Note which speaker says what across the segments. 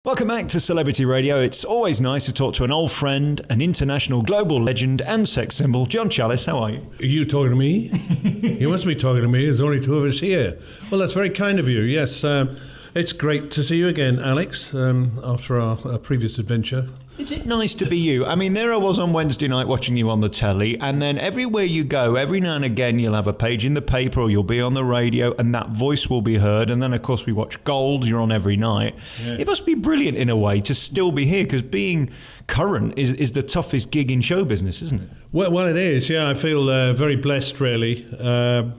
Speaker 1: Welcome back to Celebrity Radio. It's always nice to talk to an old friend, an international global legend and sex symbol. John Challis, how are you?
Speaker 2: Are you talking to me? You must be talking to me. There's only two of us here. Well, that's very kind of you. Yes, it's great to see you again, Alex, after our previous adventure.
Speaker 1: Is it nice to be you? I mean, there I was on Wednesday night watching you on the telly, and then everywhere you go, every now and again, you'll have a page in the paper or you'll be on the radio, and that voice will be heard. And then, of course, we watch Gold. You're on every night. Yeah. It must be brilliant in a way to still be here, because being current is the toughest gig in show business, isn't it?
Speaker 2: Well, it is. Yeah, I feel very blessed, really. Very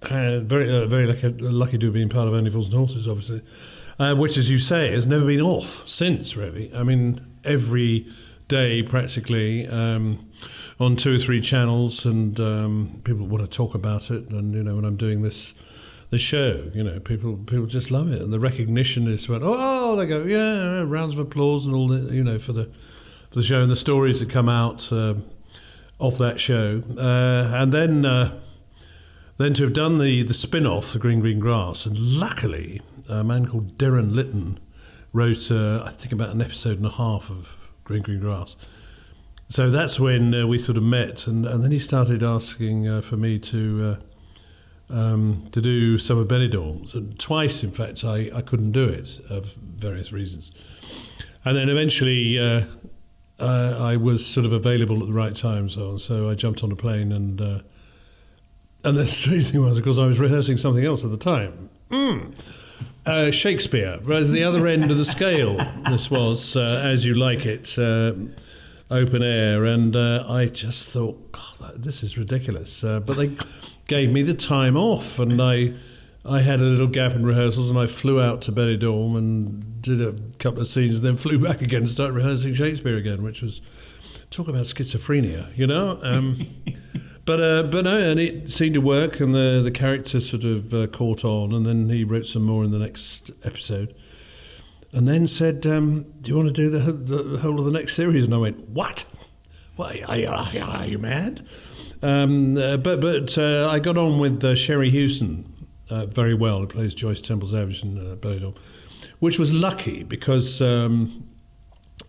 Speaker 2: lucky to have been part of Only Fools and Horses, obviously, which, as you say, has never been off since, really. I mean, every day practically on 2 or 3 channels, and people want to talk about it. And when I'm doing this show, people just love it, and the recognition is about, oh, they go, yeah, rounds of applause and all that, for the show, and the stories that come out of that show, and then to have done the spin-off, the Green Grass, and luckily a man called Darren Litton wrote, I think, about an episode and a half of Green Grass. So that's when we sort of met, and then he started asking for me to do some of Benidorm's. And twice, in fact, I couldn't do it, of various reasons. And then eventually I was sort of available at the right time, so I jumped on a plane, and the strange thing was, of course, I was rehearsing something else at the time. Shakespeare, whereas the other end of the scale, this was As You Like It, open air, and I just thought, God, this is ridiculous. But they gave me the time off, and I had a little gap in rehearsals, and I flew out to Benidorm and did a couple of scenes, and then flew back again and started rehearsing Shakespeare again, which was, talk about schizophrenia, But no, and it seemed to work, and the character sort of caught on, and then he wrote some more in the next episode, and then said, "Do you want to do the whole of the next series?" And I went, "What? Why? Are you mad?" But I got on with Sherry Hewson very well, who plays Joyce Temple Savage in Benidorm, which was lucky because then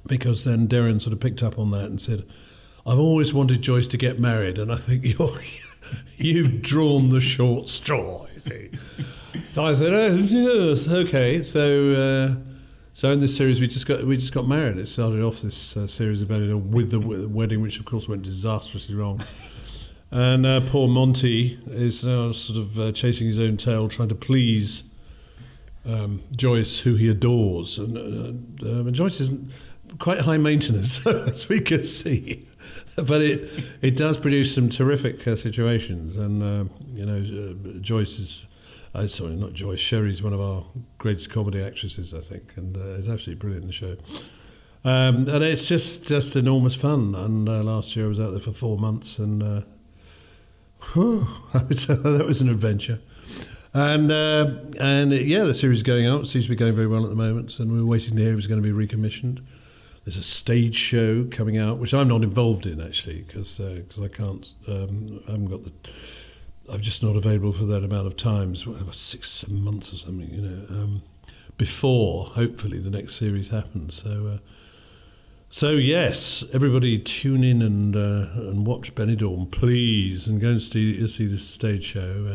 Speaker 2: Darren sort of picked up on that and said, "I've always wanted Joyce to get married, and I think you've drawn the short straw." You see. So I said, "Oh yes, okay." So in this series, we just got married. It started off this series about with the wedding, which of course went disastrously wrong. And poor Monty is now sort of chasing his own tail, trying to please Joyce, who he adores, and Joyce isn't quite high maintenance, as we could see. But it does produce some terrific situations, and Joyce is, sorry, not Joyce, Sherry's one of our greatest comedy actresses, I think, and is absolutely brilliant in the show. And it's just enormous fun. And last year I was out there for 4 months, and that was an adventure. And the series is going out. It seems to be going very well at the moment, and we're waiting to hear if it's going to be recommissioned. There's a stage show coming out, which I'm not involved in, actually, because I can't. I'm just not available for that amount of time. It's 6-7 months or something, before hopefully the next series happens. So yes, everybody tune in and watch Benidorm, please, and go and see this stage show,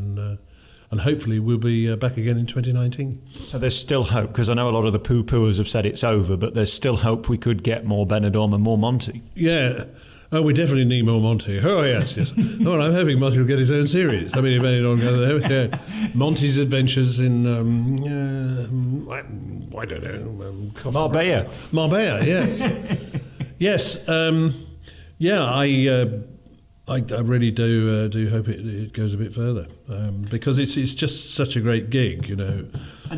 Speaker 2: and hopefully we'll be back again in 2019.
Speaker 1: So there's still hope, because I know a lot of the poo-pooers have said it's over, but there's still hope we could get more Benidorm and more Monty.
Speaker 2: Yeah. Oh, we definitely need more Monty. Oh, yes. Oh, I'm hoping Monty will get his own series. I mean, if Benidorm goes there, yeah. Monty's adventures in, I don't know. Marbella, yes. Yes. I really do hope it goes a bit further, because it's just such a great gig,
Speaker 1: And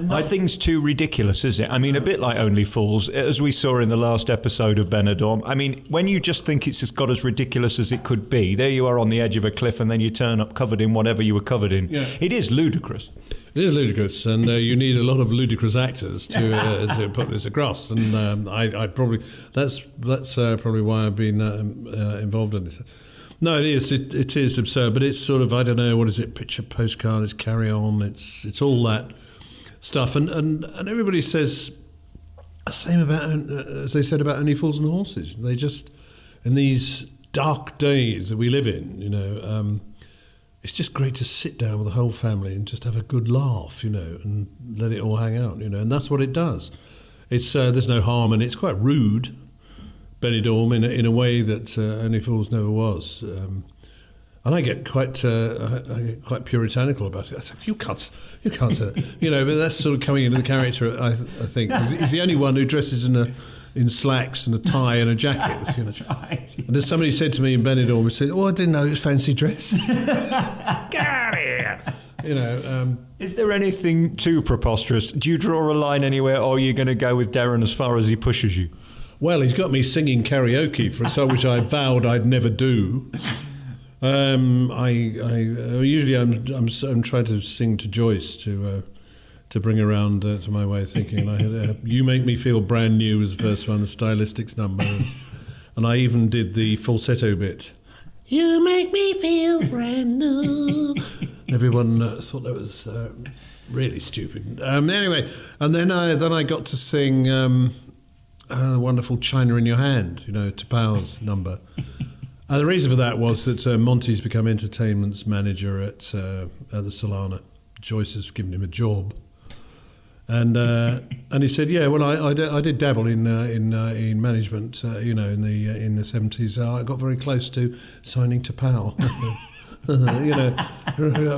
Speaker 1: nothing's too ridiculous, is it? I mean, a bit like Only Fools, as we saw in the last episode of Benidorm. I mean, when you just think it's just got as ridiculous as it could be, there you are on the edge of a cliff, and then you turn up covered in whatever you were covered in. Yeah. It is ludicrous.
Speaker 2: It is ludicrous, and you need a lot of ludicrous actors to put this across. And I probably that's probably why I've been involved in this. No, it is. It is absurd, but it's sort of, I don't know, what is it? Picture postcard. It's Carry On. It's all that stuff, and everybody says Same about, as they said about Only Fools and Horses. They just, in these dark days that we live in, it's just great to sit down with the whole family and just have a good laugh, and let it all hang out, and that's what it does. It's there's no harm, and it's quite rude, Benidorm, in a way that Only Fools never was. And I get quite puritanical about it. I said, you can't say that. But that's sort of coming into the character, I think. He's the only one who dresses in slacks and a tie and a jacket. That's right. And as somebody said to me in Benidorm, he said, I didn't know it was fancy dress. Get out of here.
Speaker 1: Is there anything too preposterous? Do you draw a line anywhere, or are you going to go with Darren as far as he pushes you?
Speaker 2: Well, he's got me singing karaoke for a song which I vowed I'd never do. Usually I'm trying to sing to Joyce to bring around to my way of thinking. You Make Me Feel Brand New was the first one, the Stylistics number, and I even did the falsetto bit. You make me feel brand new. Everyone thought that was really stupid. Anyway, and then I got to sing the wonderful China in Your Hand, Tapau's number. The reason for that was that Monty's become entertainment's manager at the Solana. Joyce has given him a job, and he said, "Yeah, well, I did dabble in management, in the 70s. I got very close to signing Tapau."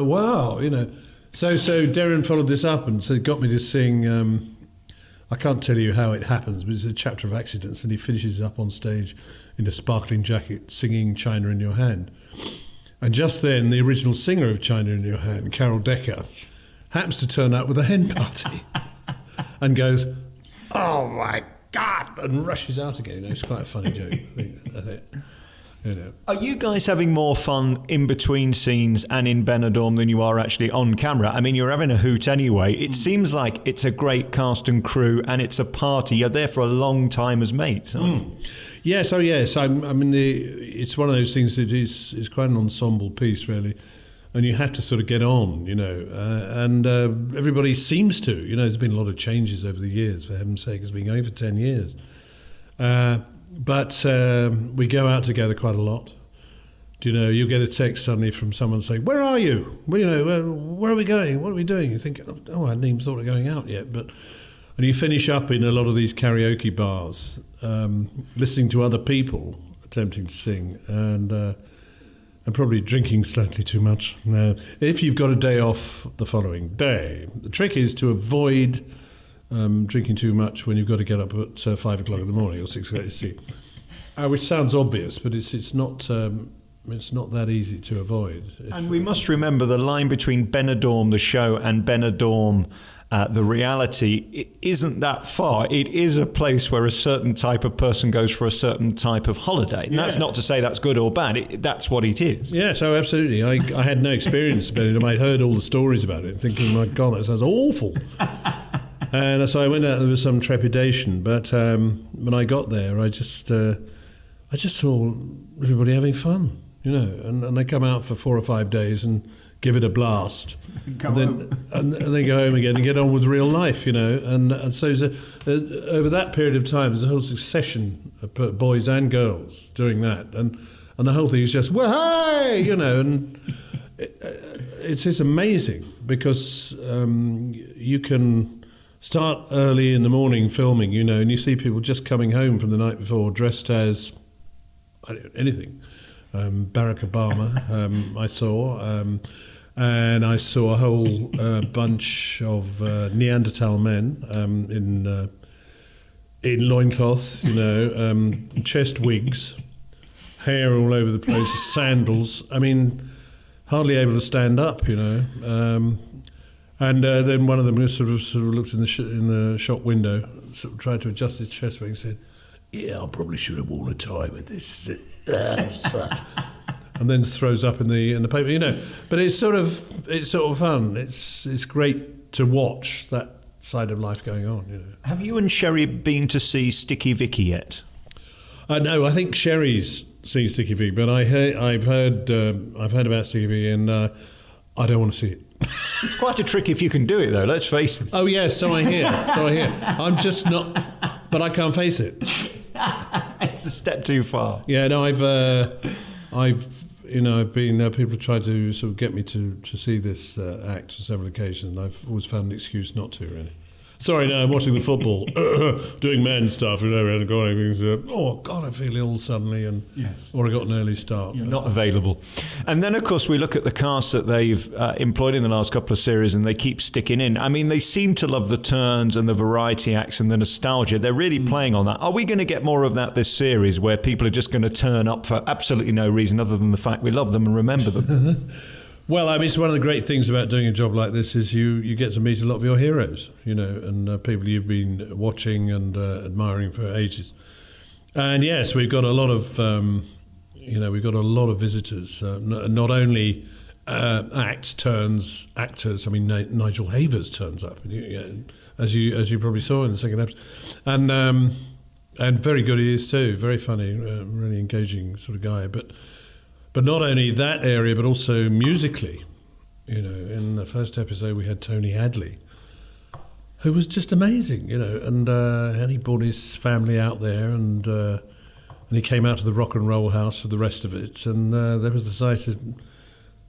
Speaker 2: Wow, So Darren followed this up and got me to sing. I can't tell you how it happens, but it's a chapter of accidents, and he finishes up on stage in a sparkling jacket singing China in Your Hand. And just then, the original singer of China in Your Hand, Carol Decker, happens to turn up with a hen party and goes, "Oh my God," and rushes out again. It's quite a funny joke, I think.
Speaker 1: Are you guys having more fun in between scenes and in Benidorm than you are actually on camera? I mean, you're having a hoot anyway. It seems like it's a great cast and crew, and it's a party. You're there for a long time as mates, aren't you?
Speaker 2: Yes, yes. It's one of those things that is quite an ensemble piece, really, and you have to sort of get on, and everybody seems to. There's been a lot of changes over the years, for heaven's sake. It's been going for 10 years. But we go out together quite a lot. You get a text suddenly from someone saying, "Where are you? Where are we going? What are we doing?" You think, "Oh, I hadn't even thought of going out yet." And you finish up in a lot of these karaoke bars, listening to other people attempting to sing, and probably drinking slightly too much. Now, if you've got a day off the following day, the trick is to avoid drinking too much when you've got to get up at 5 o'clock in the morning or 6 o'clock to see. Which sounds obvious, but it's not that easy to avoid.
Speaker 1: And we must remember the line between Benidorm, the show, and Benidorm, the reality, it isn't that far. It is a place where a certain type of person goes for a certain type of holiday. And that's not to say that's good or bad. That's what it is.
Speaker 2: Yeah, so absolutely. I had no experience of Benidorm. I'd heard all the stories about it, thinking, my God, that sounds awful. And so I went out there with some trepidation, but when I got there, I just saw everybody having fun, and they come out for 4 or 5 days and give it a blast, and then go home again and get on with real life, and so over that period of time, there's a whole succession of boys and girls doing that, and the whole thing is just, well, hey, and it's amazing because you can start early in the morning filming, and you see people just coming home from the night before dressed as anything. Barack Obama, I saw, and I saw a whole bunch of Neanderthal men in loincloths, chest wigs, hair all over the place, sandals. I mean, hardly able to stand up, And then one of them sort of looked in the shop window, sort of tried to adjust his chest and said, "Yeah, I probably should have worn a tie with this." And then throws up in the paper, But it's sort of fun. It's great to watch that side of life going on,
Speaker 1: Have you and Sherry been to see Sticky Vicky yet?
Speaker 2: No, I think Sherry's seen Sticky Vicky, but I've heard about Sticky Vicky, and I don't want to see it.
Speaker 1: It's quite a trick if you can do it, though, let's face it.
Speaker 2: Oh, yes, so I hear. I'm just not... But I can't face it.
Speaker 1: It's a step too far.
Speaker 2: Yeah, no, I've been... people have tried to sort of get me to see this act on several occasions, and I've always found an excuse not to, really. Sorry, no, I'm watching the football, doing men stuff, and going, oh, God, I feel ill suddenly, or I got an early start.
Speaker 1: You're not available. And then, of course, we look at the cast that they've employed in the last couple of series, and they keep sticking in. I mean, they seem to love the turns and the variety acts and the nostalgia. They're really playing on that. Are we going to get more of that this series, where people are just going to turn up for absolutely no reason other than the fact we love them and remember them?
Speaker 2: Well, I mean, it's one of the great things about doing a job like this is you get to meet a lot of your heroes, and people you've been watching and admiring for ages. And yes, we've got a lot of, visitors. Not only actors. I mean, Nigel Havers turns up, as you probably saw in the second episode, and very good he is too. Very funny, really engaging sort of guy, But not only that area, but also musically. In the first episode we had Tony Hadley, who was just amazing, and he brought his family out there, and he came out to the Rock and Roll House for the rest of it, and there was the sight of,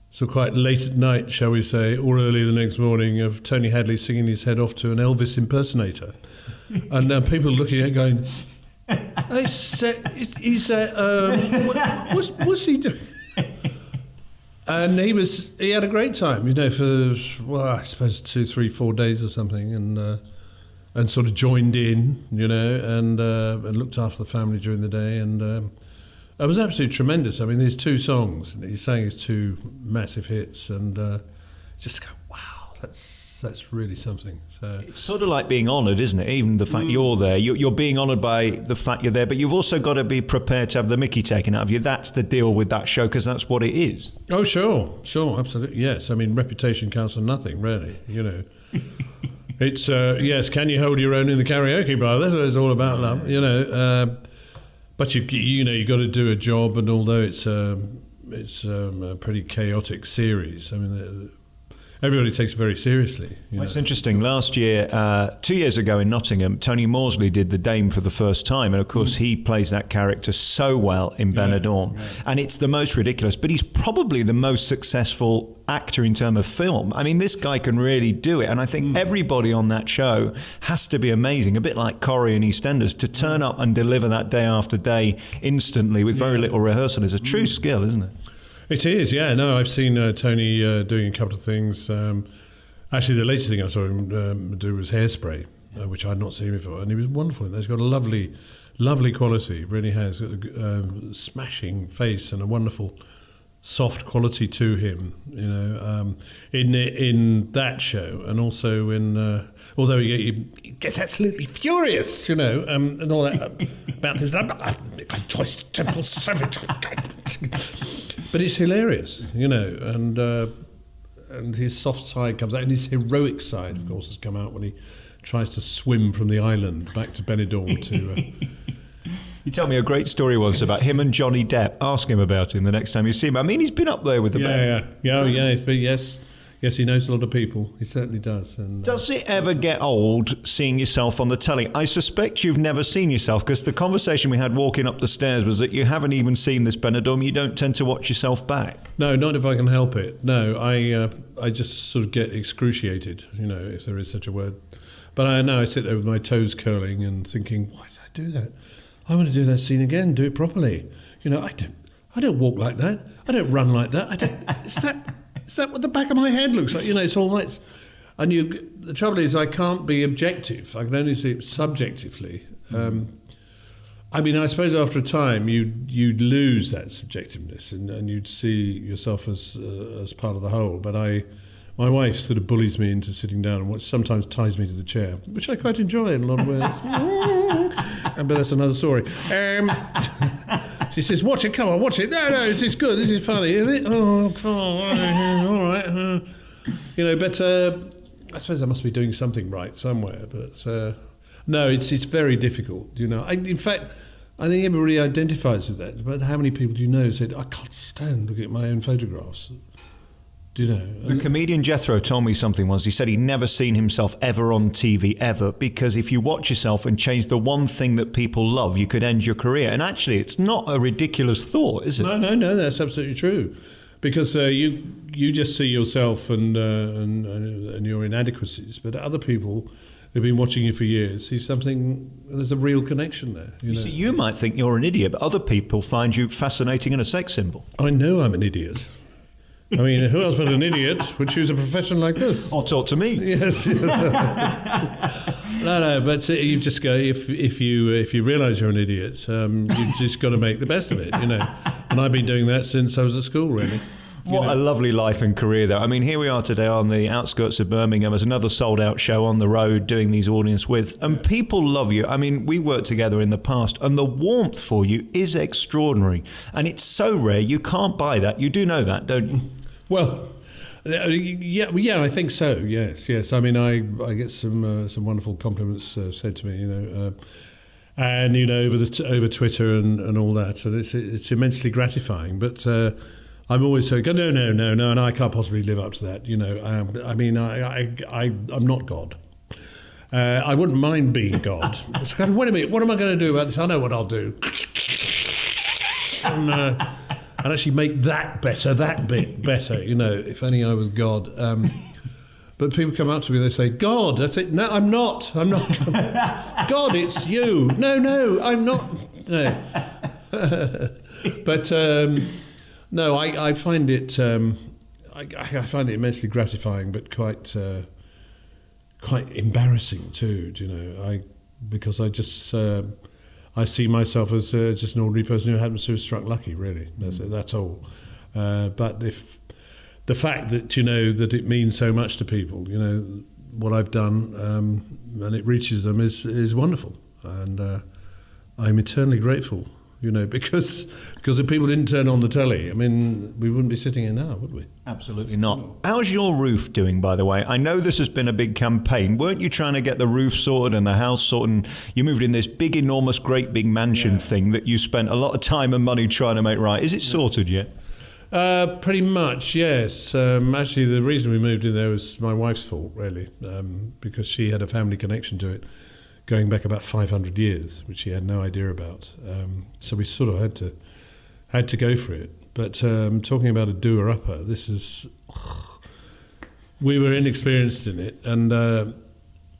Speaker 2: so quite late at night, shall we say, or early the next morning, of Tony Hadley singing his head off to an Elvis impersonator, and people looking at it going, what's he doing? And he had a great time, for I suppose 2, 3, 4 days or something, and sort of joined in, and looked after the family during the day, and it was absolutely tremendous. I mean, there's 2 songs, and he sang his 2 massive hits, and just go, wow, that's really something. So
Speaker 1: it's sort of like being honoured, isn't it? Even the fact you're there, you're being honoured by the fact you're there, but you've also got to be prepared to have the mickey taken out of you. That's the deal with that show, because that's what it is.
Speaker 2: Oh, sure, absolutely, yes. I mean, reputation counts for nothing, really. It's yes. Can you hold your own in the karaoke bar? That's what it's all about, love. But you got to do a job, and although it's a pretty chaotic series, I mean. Everybody takes it very seriously.
Speaker 1: Well, it's interesting. Last year, 2 years ago in Nottingham, Tony Morsley did the Dame for the first time. And, of course, he plays that character so well in Benidorm. Right. And it's the most ridiculous. But he's probably the most successful actor in terms of film. I mean, this guy can really do it. And I think everybody on that show has to be amazing, a bit like Corrie and EastEnders, to turn up and deliver that day after day instantly with very little rehearsal is a true skill, isn't it?
Speaker 2: It is, yeah. No, I've seen Tony doing a couple of things. Actually, the latest thing I saw him do was Hairspray, which I'd not seen before, and he was wonderful. He's got a lovely, lovely quality. Really has got a smashing face and a wonderful, soft quality to him. In that show, and also in although he gets absolutely furious, and all that about his Joyce Temple Savage. But it's hilarious, and his soft side comes out, and his heroic side, of course, has come out when he tries to swim from the island back to Benidorm to...
Speaker 1: You told me a great story once about him and Johnny Depp. Ask him about him the next time you see him. I mean, he's been up there with the band.
Speaker 2: Yes, he knows a lot of people. He certainly does. And
Speaker 1: does it ever get old seeing yourself on the telly? I suspect you've never seen yourself, because the conversation we had walking up the stairs was that you haven't even seen this Benidorm. You don't tend to watch yourself back.
Speaker 2: No, not if I can help it. No, I just sort of get excruciated, if there is such a word. But I sit there with my toes curling and thinking, why did I do that? I want to do that scene again, do it properly. I don't walk like that. I don't run like that. Is that what the back of my head looks like? It's all right. And the trouble is, I can't be objective. I can only see it subjectively. I mean, I suppose after a time, you'd lose that subjectiveness, and you'd see yourself as part of the whole. But my wife sort of bullies me into sitting down, and sometimes ties me to the chair, which I quite enjoy in a lot of ways. But that's another story. She says, watch it, come on, watch it. No, this is good, this is funny, is it? Oh, come on, all right. But I suppose I must be doing something right somewhere. But no, it's very difficult, in fact, I think everybody identifies with that. But how many people do you know said, I can't stand looking at my own photographs? Do you know?
Speaker 1: The comedian Jethro told me something once. He said he'd never seen himself ever on TV, ever, because if you watch yourself and change the one thing that people love, you could end your career. And actually, it's not a ridiculous thought, is it?
Speaker 2: No, that's absolutely true. Because you just see yourself and your inadequacies, but other people who've been watching you for years see something, there's a real connection there. You know?
Speaker 1: See, you might think you're an idiot, but other people find you fascinating and a sex symbol.
Speaker 2: I know I'm an idiot. I mean, who else but an idiot would choose a profession like this?
Speaker 1: Or talk to me.
Speaker 2: Yes. No, but you just go, if you realise you're an idiot, you've just got to make the best of it, you know. And I've been doing that since I was at school, really.
Speaker 1: What a lovely life and career, though. I mean, here we are today on the outskirts of Birmingham. There's another sold-out show on the road doing these audience with, and people love you. I mean, we worked together in the past, and the warmth for you is extraordinary. And it's so rare, you can't buy that. You do know that, don't you?
Speaker 2: Well, yeah, I think so. Yes. I mean, I get some wonderful compliments said to me, you know, and you know over Twitter and all that. And it's immensely gratifying. But I'm always so no, and I can't possibly live up to that. You know, I mean, I'm not God. I wouldn't mind being God. It's kind of, wait a minute, what am I going to do about this? I know what I'll do. And actually make that bit better, you know, if only I was God. But people come up to me and they say, God. I say, no, I'm not God, it's you. No, I'm not. No. But no, I find it I find it immensely gratifying, but quite embarrassing too, do you know, because I just I see myself as just an ordinary person who happens to have struck lucky, really. That's all. But if the fact that, you know, that it means so much to people, you know, what I've done, and it reaches them is wonderful. And I'm eternally grateful, you know, because if people didn't turn on the telly, I mean, we wouldn't be sitting here now, would we?
Speaker 1: Absolutely not. How's your roof doing, by the way? I know this has been a big campaign. Weren't you trying to get the roof sorted and the house sorted? And you moved in this big, enormous, great big mansion thing that you spent a lot of time and money trying to make right. Is it sorted yet?
Speaker 2: Pretty much, yes. Actually, the reason we moved in there was my wife's fault, really, because she had a family connection to it going back about 500 years, which she had no idea about. So we sort of had to go for it. But talking about a doer-upper, this is... we were inexperienced in it. And,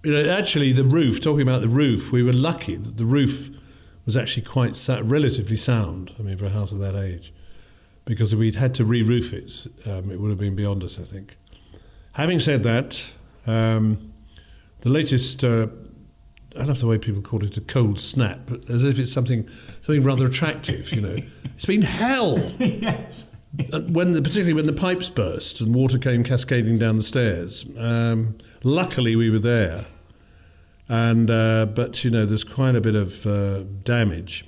Speaker 2: you know, actually the roof, talking about the roof, we were lucky that the roof was actually quite relatively sound, I mean, for a house of that age. Because if we'd had to re-roof it, it would have been beyond us, I think. Having said that, the latest... I love the way people call it a cold snap, but as if it's something rather attractive, you know. It's been hell.
Speaker 1: Yes.
Speaker 2: Particularly when the pipes burst and water came cascading down the stairs. Luckily, we were there, and but you know, there's quite a bit of damage,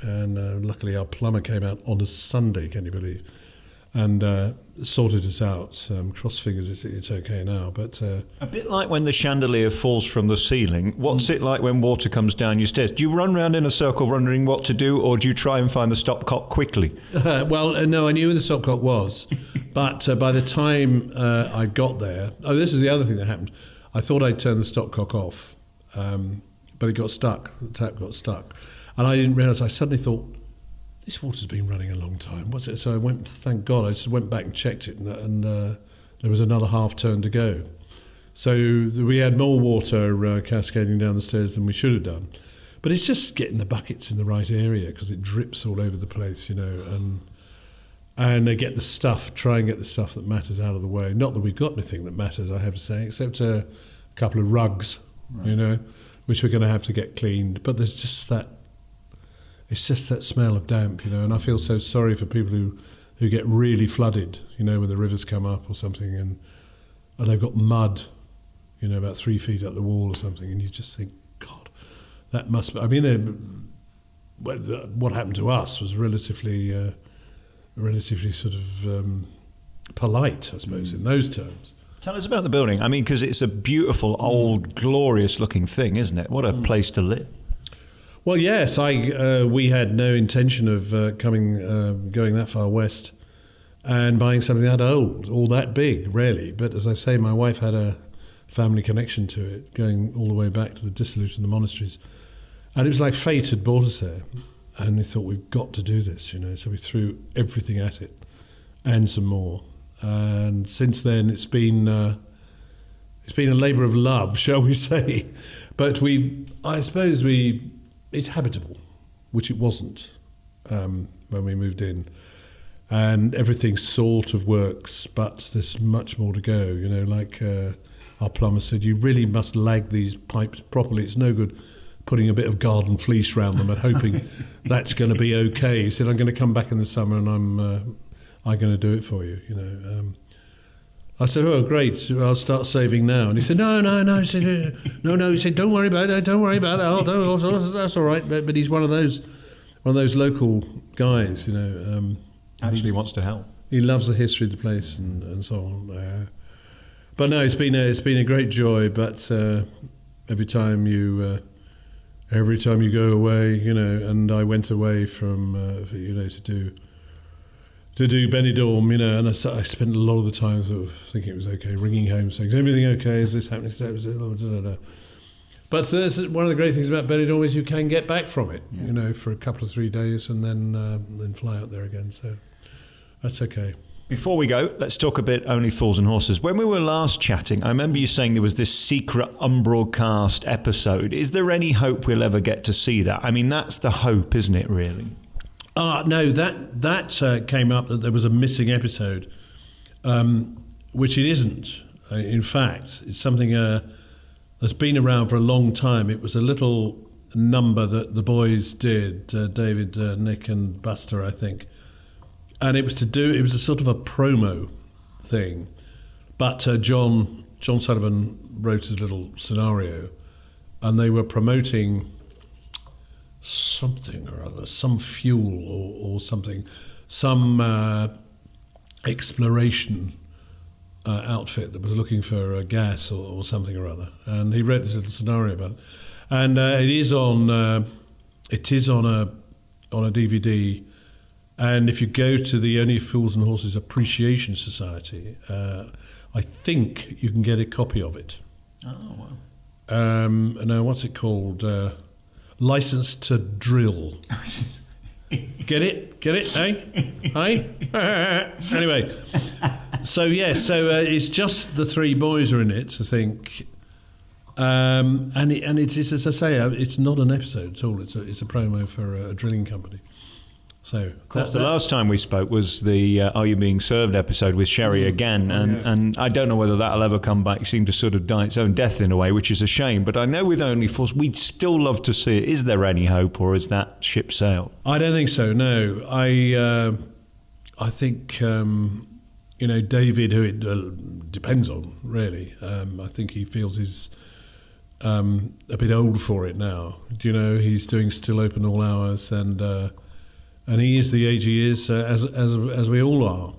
Speaker 2: and luckily our plumber came out on a Sunday. Can you believe? And sorted us out. Cross fingers, it's okay now. But
Speaker 1: a bit like when the chandelier falls from the ceiling. What's it like when water comes down your stairs? Do you run around in a circle wondering what to do, or do you try and find the stopcock quickly?
Speaker 2: Well, no, I knew where the stopcock was, but by the time I got there, this is the other thing that happened. I thought I'd turn the stopcock off, but it got stuck. The tap got stuck, and I didn't realise. I suddenly thought, this water's been running a long time. What's it? So I went, thank God, I just went back and checked it, and there was another half turn to go. So we had more water cascading down the stairs than we should have done. But it's just getting the buckets in the right area, because it drips all over the place, you know, and they get the stuff, try and get the stuff that matters out of the way. Not that we've got anything that matters, I have to say, except a couple of rugs, right, you know, which we're going to have to get cleaned. But there's just that, it's just that smell of damp, you know, and I feel so sorry for people who get really flooded, you know, when the rivers come up or something, and they've got mud, you know, about 3 feet up the wall or something, and you just think, God, that must be... I mean, what happened to us was relatively sort of polite, I suppose, in those terms.
Speaker 1: Tell us about the building. I mean, because it's a beautiful, old, glorious-looking thing, isn't it? What a place to live.
Speaker 2: Well, yes, we had no intention of going that far west, and buying something that old or that big, really. But as I say, my wife had a family connection to it, going all the way back to the dissolution of the monasteries. And it was like fate had brought us there. And we thought, we've got to do this, So we threw everything at it and some more. And since then, it's been a labour of love, shall we say. But I suppose it's habitable, which it wasn't when we moved in. And everything sort of works, but there's much more to go. Like our plumber said, you really must lag these pipes properly. It's no good putting a bit of garden fleece around them and hoping that's going to be okay. He said, I'm going to come back in the summer and I'm going to do it for you. I said, oh, great, I'll start saving now. And he said, no. He said, no. He said, don't worry about that. That's all right. But he's one of those local guys,
Speaker 1: Actually wants to help.
Speaker 2: He loves the history of the place and so on. But no, it's been a great joy. But every time you go away, and I went away from to do Benidorm, and I spent a lot of the time sort of thinking it was okay, ringing home saying, is everything okay? Is this happening? But one of the great things about Benidorm is you can get back from it, for a couple of 3 days and then fly out there again. So that's okay.
Speaker 1: Before we go, let's talk a bit Only Fools and Horses. When we were last chatting, I remember you saying there was this secret unbroadcast episode. Is there any hope we'll ever get to see that? I mean, that's the hope, isn't it, really?
Speaker 2: No, that came up that there was a missing episode, which it isn't. In fact, it's something that's been around for a long time. It was a little number that the boys did, David, Nick and Buster, I think. And it was a sort of a promo thing. But John Sullivan wrote his little scenario, and they were promoting something or other, some fuel or something, some exploration outfit that was looking for gas or something or other. And he wrote this little scenario about it. And it is on a DVD. And if you go to the Only Fools and Horses Appreciation Society, I think you can get a copy of it.
Speaker 1: Oh, wow.
Speaker 2: Now, what's it called? License to Drill. Get it? Hey? Anyway, so it's just the three boys are in it, I think. And it is, as I say, it's not an episode at all. It's a promo for a drilling company. So,
Speaker 1: of course, the last time we spoke was the Are You Being Served episode with Sherry again, and I don't know whether that'll ever come back. It seemed to sort of die its own death in a way, which is a shame. But I know with Only Fools, we'd still love to see it. Is there any hope, or is that ship sailed?
Speaker 2: I don't think so. No, I think David, who it depends on really. I think he feels he's a bit old for it now. He's doing Still Open All Hours and he is the age he is, as we all are.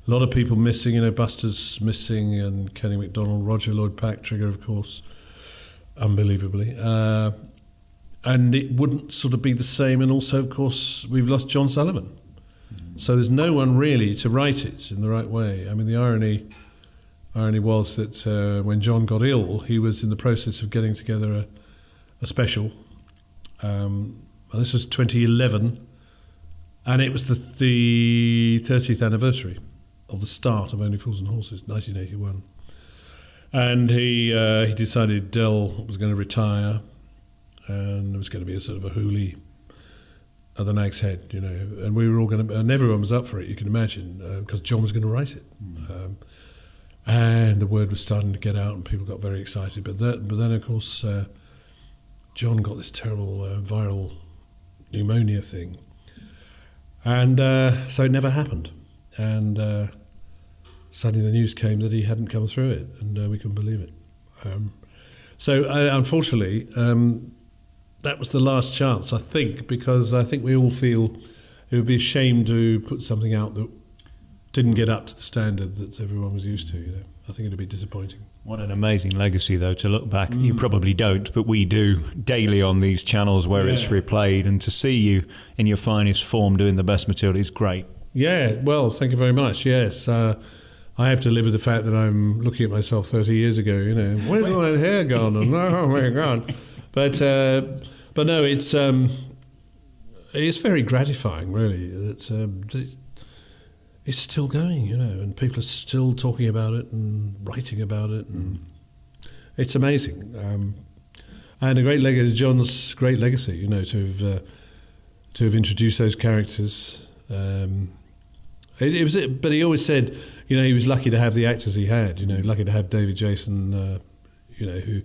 Speaker 2: A lot of people missing, Buster's missing, and Kenny MacDonald, Roger Lloyd-Pack, of course, unbelievably. And it wouldn't sort of be the same. And also, of course, we've lost John Sullivan. So there's no one really to write it in the right way. I mean, the irony was that when John got ill, he was in the process of getting together a special. And this was 2011. And it was the 30th anniversary of the start of Only Fools and Horses, 1981. And he decided Del was going to retire, and there was going to be a sort of a hoolie at the Nag's Head, and we were all going to, and everyone was up for it, you can imagine, because John was going to write it. And the word was starting to get out, and people got very excited. But then, of course, John got this terrible viral pneumonia thing. And so it never happened. And suddenly the news came that he hadn't come through it, and we couldn't believe it. So unfortunately, that was the last chance, I think, because I think we all feel it would be a shame to put something out that didn't get up to the standard that everyone was used to. I think it'd be disappointing.
Speaker 1: What an amazing legacy, though, to look back. You probably don't, but we do daily on these channels where it's replayed, and to see you in your finest form doing the best material is great.
Speaker 2: Yeah, well, thank you very much. Yes, I have to live with the fact that I'm looking at myself 30 years ago. Where's all that hair gone? And, oh my God! But no, it's very gratifying, really. That it's still going, and people are still talking about it and writing about it, and it's amazing. And a great legacy, John's great legacy, to have introduced those characters. But he always said, he was lucky to have the actors he had. Lucky to have David Jason, who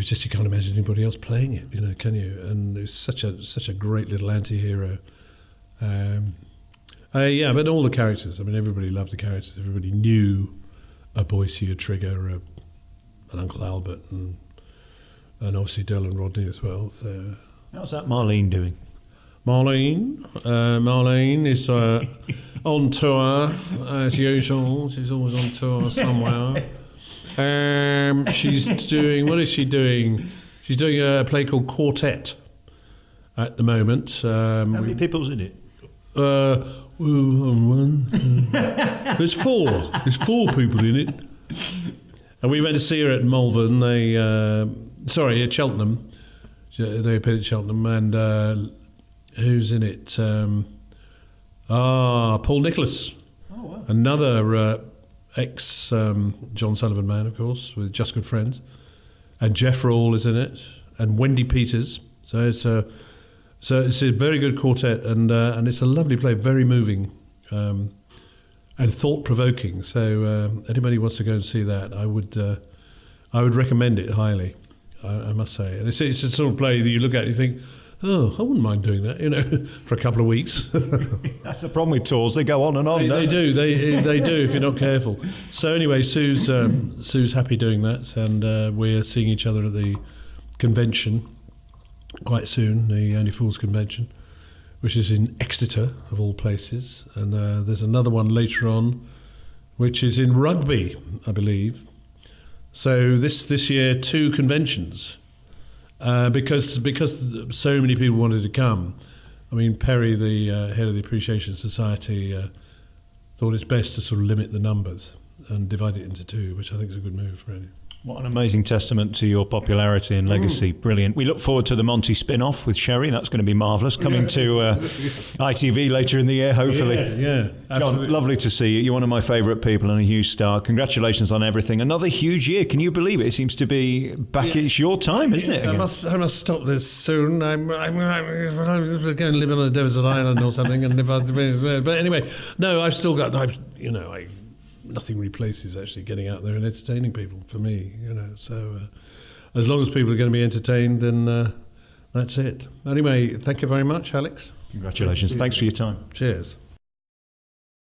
Speaker 2: just you can't imagine anybody else playing it. Can you? And it was such a great little anti-hero. But all the characters. I mean, everybody loved the characters. Everybody knew a Boycie, a Trigger, an Uncle Albert, and obviously Del and Rodney as well. So,
Speaker 1: how's that Marlene doing?
Speaker 2: Marlene is on tour as usual. She's always on tour somewhere. She's doing. What is she doing? She's doing a play called Quartet at the moment.
Speaker 1: How many people's in it?
Speaker 2: There's four. There's 4 people in it. And we went to see her at Malvern. At Cheltenham. They appeared at Cheltenham, and who's in it? Paul Nicholas.
Speaker 1: Oh, wow.
Speaker 2: Another ex John Sullivan man, of course, with Just Good Friends. And Jeff Rawle is in it, and Wendy Peters. So it's a very good quartet, and it's a lovely play, very moving, and thought-provoking. So anybody who wants to go and see that, I would recommend it highly. I must say, and it's a sort of play that you look at and you think, oh, I wouldn't mind doing that, for a couple of weeks.
Speaker 1: That's the problem with tours; they go on and on.
Speaker 2: They do if you're not careful. So anyway, Sue's happy doing that, and we're seeing each other at the convention quite soon, the Only Fools convention, which is in Exeter of all places, and there's another one later on, which is in Rugby, I believe. So this year 2 conventions. Because so many people wanted to come. I mean, Perry, the head of the Appreciation Society, thought it's best to sort of limit the numbers and divide it into 2, which I think is a good move, really.
Speaker 1: What an amazing testament to your popularity and legacy. Brilliant. We look forward to the Monty spin-off with Sherry. That's going to be marvellous. Coming to ITV later in the year, hopefully.
Speaker 2: Yeah, absolutely.
Speaker 1: John, lovely to see you. You're one of my favourite people and a huge star. Congratulations on everything. Another huge year. Can you believe it? It seems to be back. It's your time, isn't it?
Speaker 2: I must stop this soon. I'm going to live on a desert island or something. But anyway, no, I've still got... nothing replaces actually getting out there and entertaining people for me, So as long as people are going to be entertained, then that's it. Anyway, thank you very much, Alex.
Speaker 1: Congratulations. Thanks for your time.
Speaker 2: Cheers.